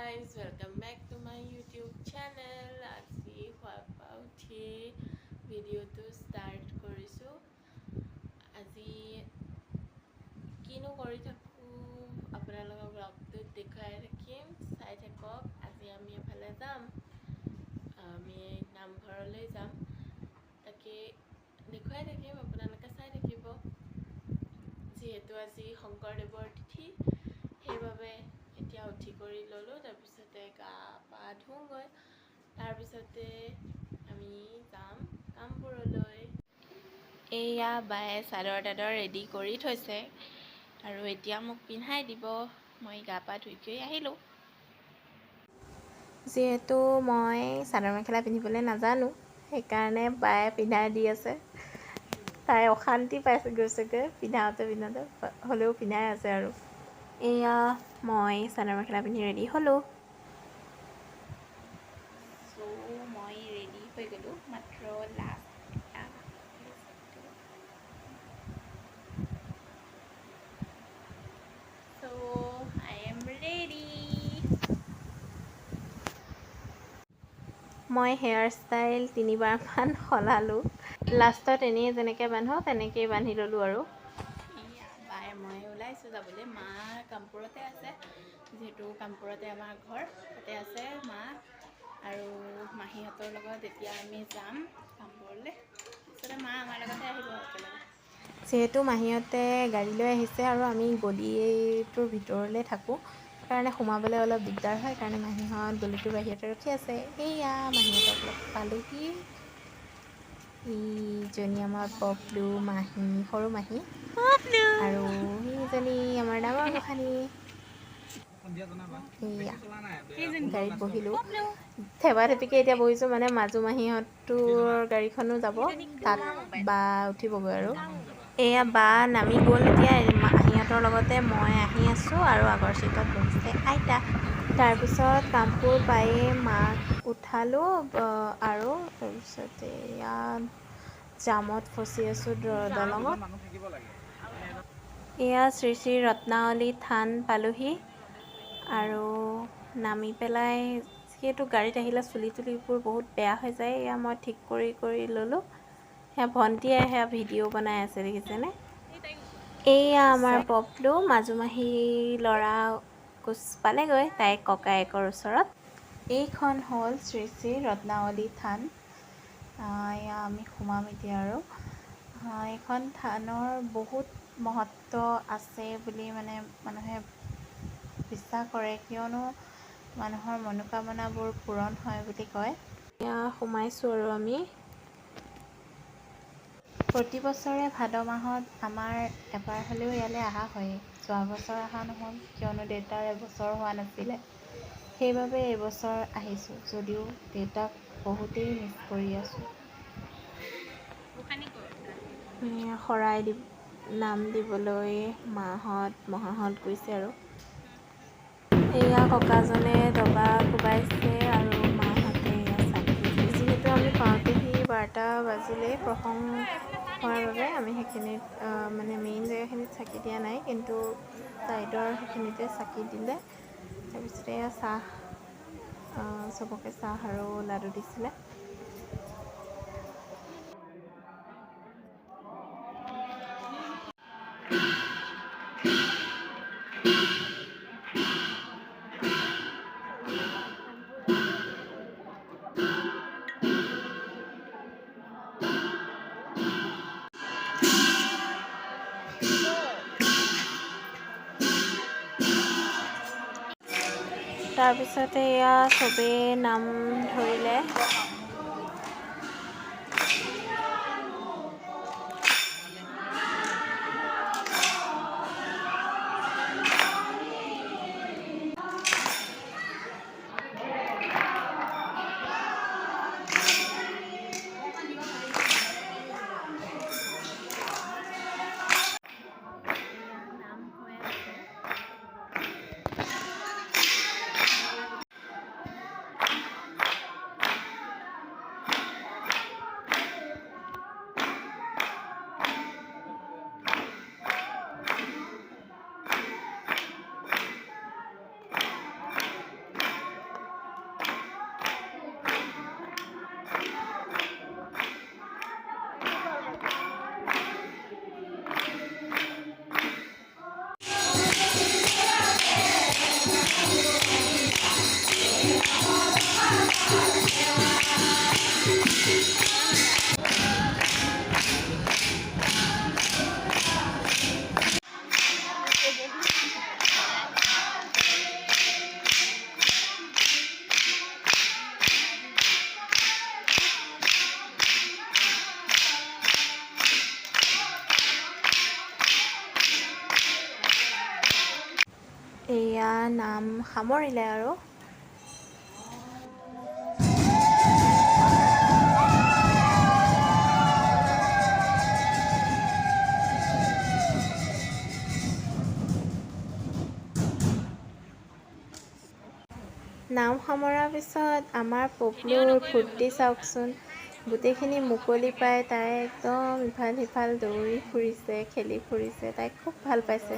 guys, welcome back to my YouTube channel. আজি শুৱা উঠি ভিডিঅ'টো ষ্টাৰ্ট কৰিছোঁ। আজি কিনো কৰি থাকোঁ আপোনালোকৰ ব্লগটোত দেখুৱাই থাকিম, চাই থাকক। আজি আমি এফালে যাম, আমি নামঘৰলৈ যাম, তাকে দেখুৱাই থাকিম, আপোনালোকে চাই থাকিব। যিহেতু আজি শংকৰদেৱৰ তিথি, সেইবাবে এতিয়া উঠি কৰি ল'লোঁ। তাৰপিছতে গা পা ধুওঁগৈ, তাৰপিছতে আমি যাম কামবোৰলৈ। এয়া বায়ে চাদৰ তাদৰ ৰেডি কৰি থৈছে আৰু এতিয়া মোক পিন্ধাই দিব। মই গা পা ধুই কৰি আহিলোঁ। যিহেতু মই চাদৰ মেখেলা পিন্ধিবলৈ নাজানো, সেইকাৰণে বায়ে পিন্ধাই দি আছে। তাই অশান্তি পাইছে গৈছেগৈ পিন্ধাওঁতে হ'লেও পিন্ধাই আছে আৰু। এয়া মই চাদৰ মেখেলা পিন্ধি ৰেডি হ'লোঁ। মই ৰেডি হৈ গ'লোঁ, মাত্ৰ লাষ্ট এটা I am ready. মই হেয়াৰ ষ্টাইল 3বাৰমান সলালোঁ। লাষ্টত এনেই যেনেকৈ বান্ধো তেনেকৈয়ে বান্ধি ল'লোঁ আৰু। বাই মই ওলাইছোঁ যাবলৈ। মা কামপুৰতে আছে, যিহেতু কামপুৰতে আমাৰ ঘৰ, তাতে আছে মা আৰু মাহীহঁতৰ লগত। এতিয়া আমি যাম কামপুৰলৈ, তাৰপিছতে মা আমাৰ লগতে আহিব একেলগে। যিহেতু মাহীহঁতে গাড়ী লৈ আহিছে আৰু আমি গলিটোৰ ভিতৰলৈ থাকোঁ, সেইকাৰণে সোমাবলৈ অলপ দিগদাৰ হয়। সেইকাৰণে মাহীহঁত গলিটোৰ বাহিৰতে ৰখি আছে। এয়া মাহীহঁতক লগ পালোহি। ইজনী আমাৰ পপলু মাহী, সৰু মাহী, আৰু সেইজনী আমাৰ ডাঙৰ গোসাঁনী। গাড়ীত বহিলোঁ, থেপা থেপিকৈ এতিয়া বহিছোঁ, মানে মাজু মাহীহঁতৰ গাড়ীখনো যাব, তাত বা উঠিবগৈ আৰু। এয়া বা নামি গ'ল, এতিয়া মাহীহঁতৰ লগতে মই আহি আছোঁ আৰু আগৰ চিটত বহিছে আইতা। তাৰপিছত কামপুৰ পায়েই মাক উঠালোঁ আৰু তাৰপিছতে ইয়াত জামত ফচি আছোঁ দলঙত। এয়া শ্ৰী শ্ৰী ৰত্নাৱলী থান পালোহি আৰু নামি পেলাই, যিহেতু গাড়ীত আহিলে চুলি তুলিবোৰ বহুত বেয়া হৈ যায়, এয়া মই ঠিক কৰি ল'লোঁ। সেয়া ভণ্টিয়ে সেয়া ভিডিঅ' বনাই আছে, দেখিছেনে? এয়া আমাৰ পপলু, মাজু মাহীৰ ল'ৰা কোচ পালেগৈ তাইৰ ককায়েকৰ ওচৰত। এইখন হ'ল শ্ৰী শ্ৰী ৰত্নাৱলী থান। এয়া আমি সোমাম এতিয়া আৰু। এইখন থানৰ বহুত মহত্ব আছে বুলি মানে মানুহে বিশ্বাস কৰে, কিয়নো মানুহৰ মনোকামনাবোৰ পূৰণ হয় বুলি কয়। এয়া সোমাইছোঁ আৰু আমি। প্ৰতি বছৰে ভাদ মাহত আমাৰ এবাৰ হ'লেও ইয়ালৈ অহা হয়। যোৱা বছৰ অহা নহ'ল, কিয়নো দেউতাৰ এবছৰ হোৱা নাছিলে, সেইবাবে এইবছৰ আহিছোঁ, যদিও দেউতাক বহুতেই মিছ কৰি আছোঁ। শৰাই নাম দিবলৈ মাহঁত মহাহঁত গৈছে আৰু। এয়া ককাজনে দবা কোবাইছে আৰু মাহঁতে এয়া চাকি। যিহেতু আমি পাওঁতেহি 12টা বাজিলেই, প্ৰসংগ হোৱাৰ বাবে আমি সেইখিনিত মানে মেইন জেগাখিনিত চাকি দিয়া নাই, কিন্তু ছাইডৰ সেইখিনিতে চাকি দিলে। তাৰপিছতে এয়া চাহ, চবকে চাহ আৰু লাডু দিছিলে। তাৰপিছতে এয়া চবেই নাম ধৰিলে। নাম সামৰিলে আৰু নাম সামৰাৰ পিছত আমাৰ পপলুৰ ফূৰ্তি চাওকচোন গোটেইখিনি মুকলি পাই তাই একদম ইফাল সিফাল দৌৰি ফুৰিছে খেলি ফুৰিছে তাই খুব ভাল পাইছে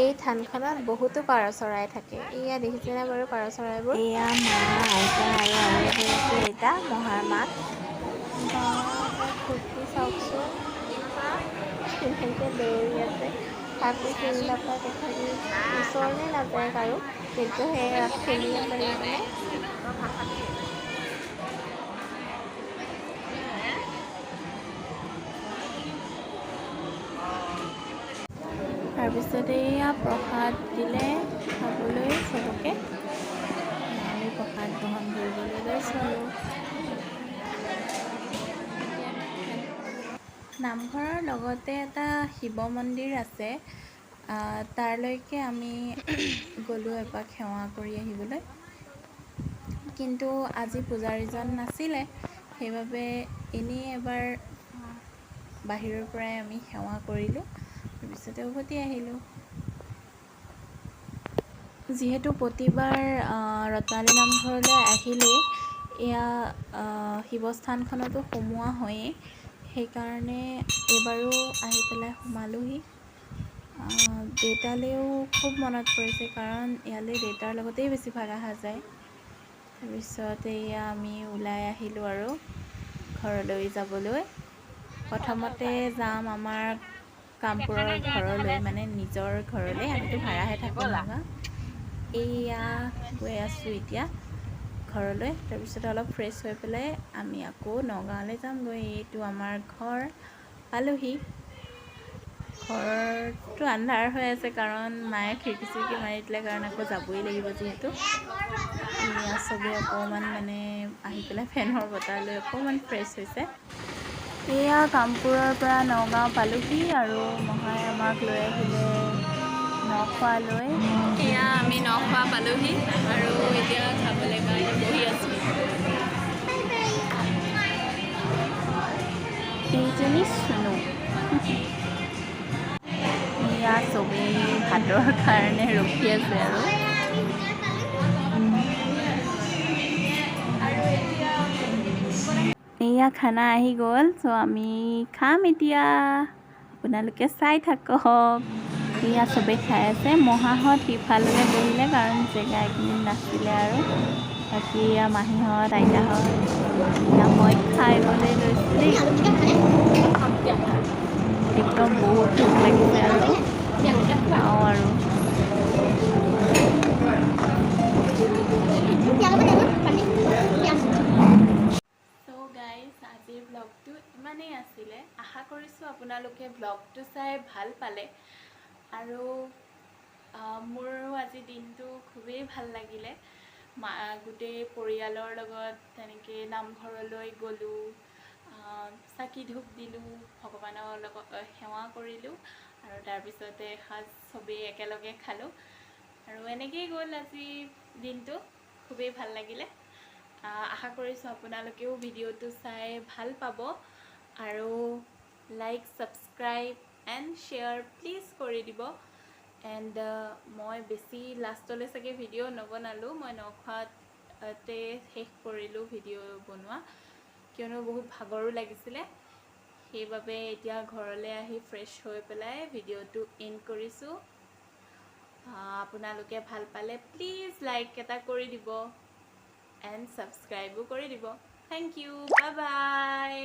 এই থানখনত বহুতো পাৰ চৰাই থাকে এয়া দেখিছেনে বাৰু পাৰ চৰাইবোৰ এয়া মা আইতা আৰু আইতা মহাৰ মাক ফূৰ্তি চাওকচোন ধুনীয়াকৈ দৌৰি আছে কাকো চিনি নাপায় তথাপি ওচৰলৈ নাযায় কাৰো কিন্তু সেই খেলি আছে মানে তাৰপিছতে এয়া প্ৰসাদ দিলে খাবলৈ চবকে আমি প্ৰসাদ গ্ৰহণ কৰিবলৈ লৈছোঁ আৰু নামঘৰৰ লগতে এটা শিৱ মন্দিৰ আছে তাৰলৈকে আমি গ'লোঁ এপাক সেৱা কৰি আহিবলৈ কিন্তু আজি পূজাৰীজন নাছিলে সেইবাবে এনেই এবাৰ বাহিৰৰ পৰাই আমি সেৱা কৰিলোঁ তাৰপিছতে উভতি আহিলোঁ যিহেতু প্ৰতিবাৰ ৰত্নাৱলী নামঘৰলৈ আহিলেই এয়া শিৱস্থানখনতো সোমোৱা হয়েই সেইকাৰণে এইবাৰো আহি পেলাই সোমালোহি দেউতালৈও খুব মনত পৰিছে কাৰণ ইয়ালৈ দেউতাৰ লগতেই বেছিভাগ অহা যায় তাৰপিছত এয়া আমি ওলাই আহিলোঁ আৰু ঘৰলৈ যাবলৈ প্ৰথমতে যাম আমাৰ কামপুৰৰ ঘৰলৈ মানে নিজৰ ঘৰলৈ আমিতো ভাড়াহে থাকোঁ নগাঁও এয়া গৈ আছোঁ এতিয়া ঘৰলৈ তাৰপিছত অলপ ফ্ৰেছ হৈ পেলাই আমি আকৌ নগাঁৱলৈ যামগৈ এইটো আমাৰ ঘৰ পালোহি ঘৰটো আন্ধাৰ হৈ আছে কাৰণ মায়ে খিৰিকি চিৰিকি মাৰি দিলে কাৰণ আকৌ যাবই লাগিব যিহেতু এয়া চবেই অকণমান মানে আহি পেলাই ফেনৰ বতাহ লৈ অকণমান ফ্ৰেছ হৈছে এয়া কামপুৰৰ পৰা নগাঁও পালোহি আৰু মহাই আমাক লৈ আহিলে নখোৱালৈ এয়া আমি নখোৱা পালোহি আৰু এতিয়া খাবলৈ কাৰণে বহি আছোঁ এইজনী চুনু এয়া চবেই ভাতৰ কাৰণে ৰখি আছে আৰু এয়া খানা আহি গ'ল চ' আমি খাম এতিয়া আপোনালোকে চাই থাকক এয়া চবেই খাই আছে মহাহঁত সিফাললৈ বহিলে কাৰণ জেগা এইখিনি নাছিলে আৰু বাকী এয়া মাহীহঁত আইতাহঁত এয়া মই খাইবলৈ লৈছোঁ দেই একদম বহুত ভোক লাগিছে আৰু খাওঁ আৰু আজিৰ ব্লগটো ইমানেই আছিলে আশা কৰিছোঁ আপোনালোকে ব্লগটো চাই ভাল পালে আৰু মোৰো আজি দিনটো খুবেই ভাল লাগিলে গোটেই পৰিয়ালৰ লগত তেনেকৈ নামঘৰলৈ গ'লোঁ চাকি ধূপ দিলোঁ ভগৱানৰ লগত সেৱা কৰিলোঁ আৰু তাৰপিছতে এসাঁজ চবেই একেলগে খালোঁ আৰু এনেকৈয়ে গ'ল আজি দিনটো খুবেই ভাল লাগিলে আশা কৰিছোঁ আপোনালোকেও ভিডিঅ'টো চাই ভাল পাব আৰু like subscribe and share please কৰি দিব এণ্ড মই বেছি লাষ্টলৈ চাগে ভিডিঅ' নবনালোঁ মই নখোৱাতে শেষ কৰিলোঁ ভিডিঅ' বনোৱা কিয়নো বহুত ভাগৰো লাগিছিলে সেইবাবে এতিয়া ঘৰলৈ আহি ফ্ৰেছ হৈ পেলাই ভিডিঅ'টো এণ্ড কৰিছোঁ আপোনালোকে ভাল পালে প্লিজ লাইক এটা কৰি দিব এণ্ড ছাবস্ক্ৰাইবো কৰি দিব থেংক ইউ বাই বাই